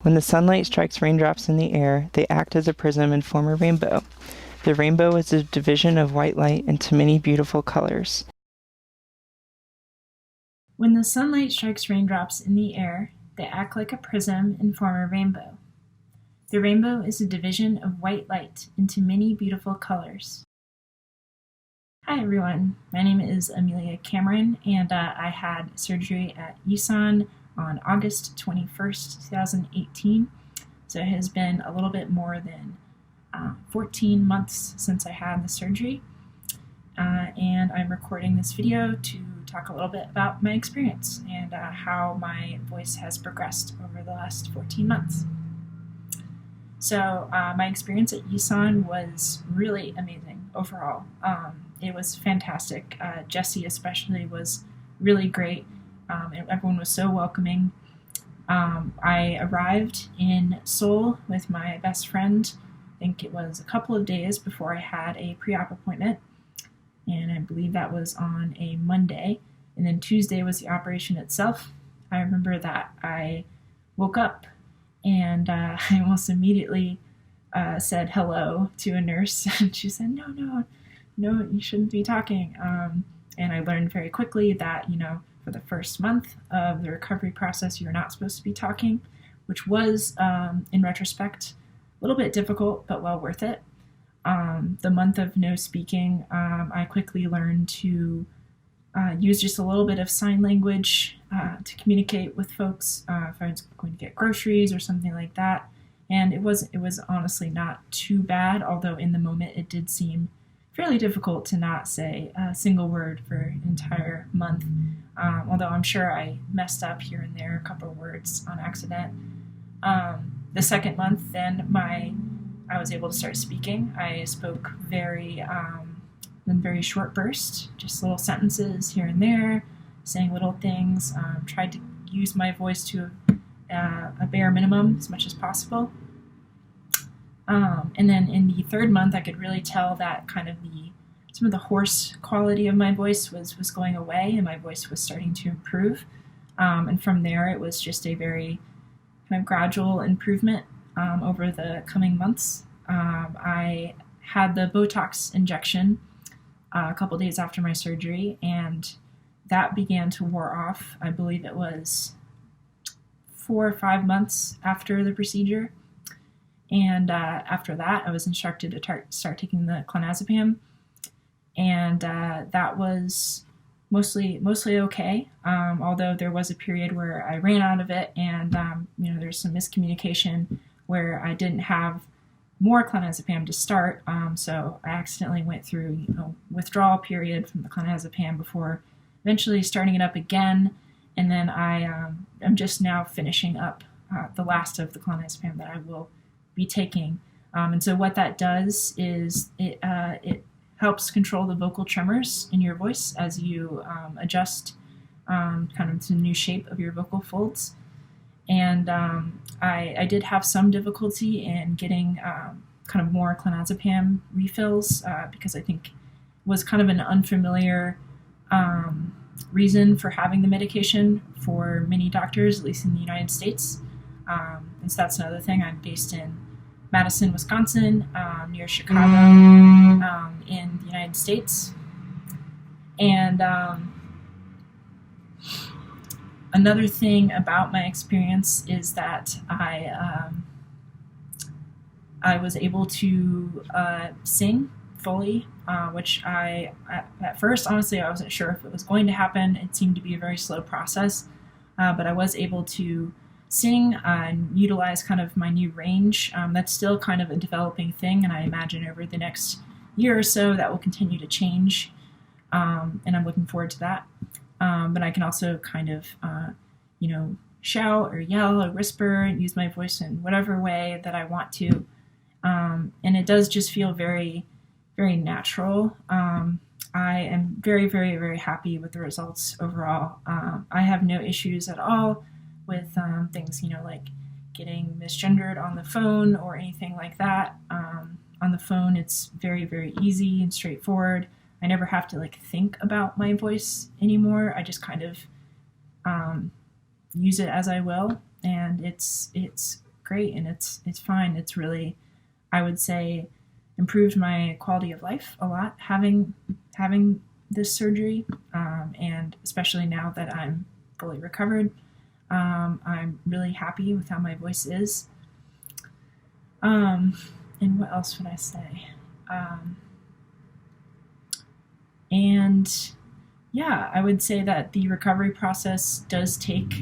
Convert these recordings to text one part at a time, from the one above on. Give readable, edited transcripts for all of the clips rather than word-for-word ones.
When the sunlight strikes raindrops in the air, they act as a prism and form a rainbow. The rainbow is a division of white light into many beautiful colors. When the sunlight strikes raindrops in the air, they act like a prism and form a rainbow. The rainbow is a division of white light into many beautiful colors. Hi everyone, my name is Amelia Cameron, and I had surgery at USON on August 21st, 2018. So it has been a little bit more than 14 months since I had the surgery. And I'm recording this video to talk a little bit about my experience and how my voice has progressed over the last 14 months. So my experience at USON was really amazing overall. It was fantastic. Jessie especially was really great. Everyone was so welcoming. I arrived in Seoul with my best friend. I think it was a couple of days before I had a pre-op appointment, and I believe that was on a Monday. And then Tuesday was the operation itself. I remember that I woke up and I almost immediately said hello to a nurse, and she said, no, you shouldn't be talking. And I learned very quickly that, for the first month of the recovery process, you're not supposed to be talking, which was, in retrospect, a little bit difficult, but well worth it. The month of no speaking, I quickly learned to use just a little bit of sign language to communicate with folks if I was going to get groceries or something like that. And it was honestly not too bad, although in the moment it did seem fairly difficult to not say a single word for an entire month. Although I'm sure I messed up here and there a couple of words on accident. The second month, then I was able to start speaking. I spoke in very short bursts, just little sentences here and there, saying little things. Tried to use my voice to a bare minimum as much as possible. And then in the third month, I could really tell that some of the hoarse quality of my voice was going away, and my voice was starting to improve. And from there, it was just a very kind of gradual improvement over the coming months. I had the Botox injection a couple days after my surgery, and that began to wear off. I believe it was 4 or 5 months after the procedure. And after that, I was instructed to start taking the clonazepam, and that was mostly okay. Although there was a period where I ran out of it, and there's some miscommunication where I didn't have more clonazepam to start. So I accidentally went through withdrawal period from the clonazepam before eventually starting it up again, and then I'm just now finishing up the last of the clonazepam that I will be taking. And so what that does is it helps control the vocal tremors in your voice as you adjust kind of to the new shape of your vocal folds. And I did have some difficulty in getting kind of more clonazepam refills because I think it was kind of an unfamiliar reason for having the medication for many doctors, at least in the United States. And so that's another thing. I'm based in Madison, Wisconsin, near Chicago, in the United States. And another thing about my experience is that I was able to sing fully, which at first, honestly, I wasn't sure if it was going to happen. It seemed to be a very slow process, but I was able to sing and utilize kind of my new range. That's still kind of a developing thing, and I imagine over the next year or so that will continue to change, and I'm looking forward to that. But I can also kind of, shout or yell or whisper and use my voice in whatever way that I want to. And it does just feel very, very natural. I am very, very, very happy with the results overall. I have no issues at all with things, like getting misgendered on the phone or anything like that. On the phone, it's very, very easy and straightforward. I never have to think about my voice anymore. I just kind of use it as I will, and it's great and it's fine. It's really, I would say, improved my quality of life a lot having this surgery, and especially now that I'm fully recovered, I'm really happy with how my voice is. And what else would I say? And yeah, I would say that the recovery process does take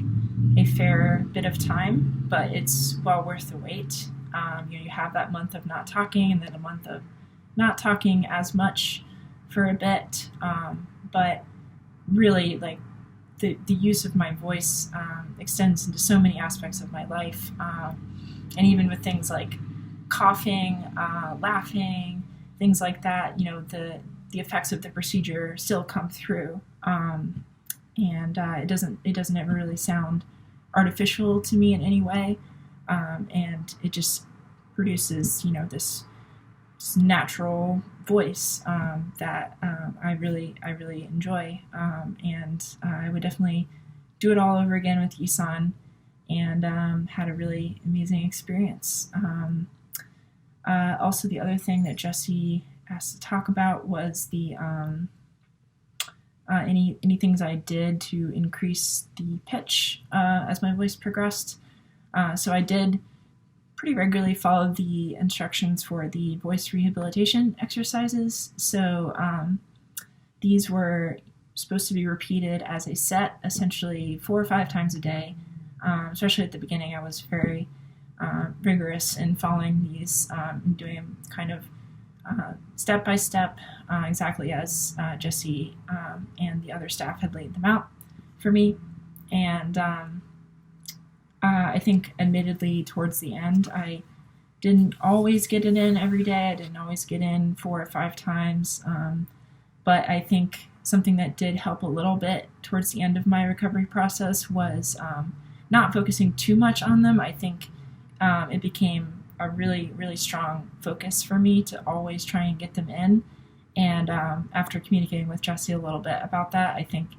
a fair bit of time, but it's well worth the wait. You have that month of not talking and then a month of not talking as much for a bit, but really, like, the use of my voice extends into so many aspects of my life, and even with things like coughing, laughing, things like that, the effects of the procedure still come through, and it doesn't ever really sound artificial to me in any way, and it just produces this natural voice that I really enjoy, and I would definitely do it all over again with Yisan, and had a really amazing experience. Also, the other thing that Jesse asked to talk about was the any things I did to increase the pitch as my voice progressed. So I did pretty regularly follow the instructions for the voice rehabilitation exercises. So these were supposed to be repeated as a set, essentially 4 or 5 times a day. Especially at the beginning, I was very rigorous in following these and doing them kind of step by step, exactly as Jesse and the other staff had laid them out for me. And I think, admittedly, towards the end, I didn't always get it in every day. I didn't always get in 4 or 5 times. But I think something that did help a little bit towards the end of my recovery process was not focusing too much on them. I think it became a really, really strong focus for me to always try and get them in. And after communicating with Jessie a little bit about that, I think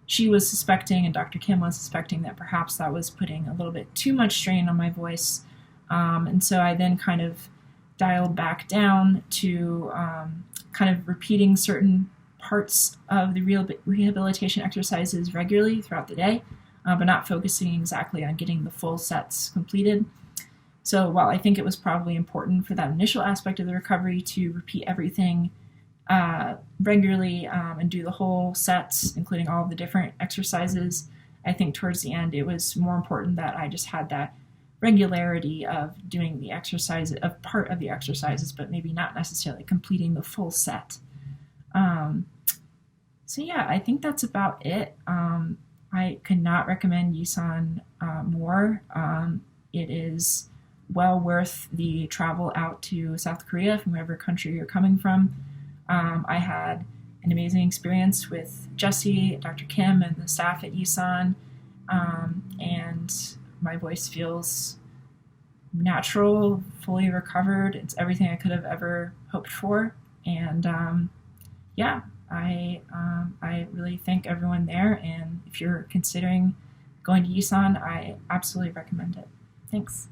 she was suspecting, and Dr. Kim was suspecting, that perhaps that was putting a little bit too much strain on my voice. And so I then kind of dialed back down to kind of repeating certain parts of the rehabilitation exercises regularly throughout the day, but not focusing exactly on getting the full sets completed. So while I think it was probably important for that initial aspect of the recovery to repeat everything regularly and do the whole sets, including all of the different exercises, I think towards the end it was more important that I just had that regularity of doing the exercise, of part of the exercises, but maybe not necessarily completing the full set. So yeah, I think that's about it. I could not recommend Yisan more. It is well worth the travel out to South Korea from whatever country you're coming from. I had an amazing experience with Jessie, Dr. Kim, and the staff at Yisan, and my voice feels natural, fully recovered. It's everything I could have ever hoped for, and yeah, I really thank everyone there, and if you're considering going to Yisan, I absolutely recommend it. Thanks.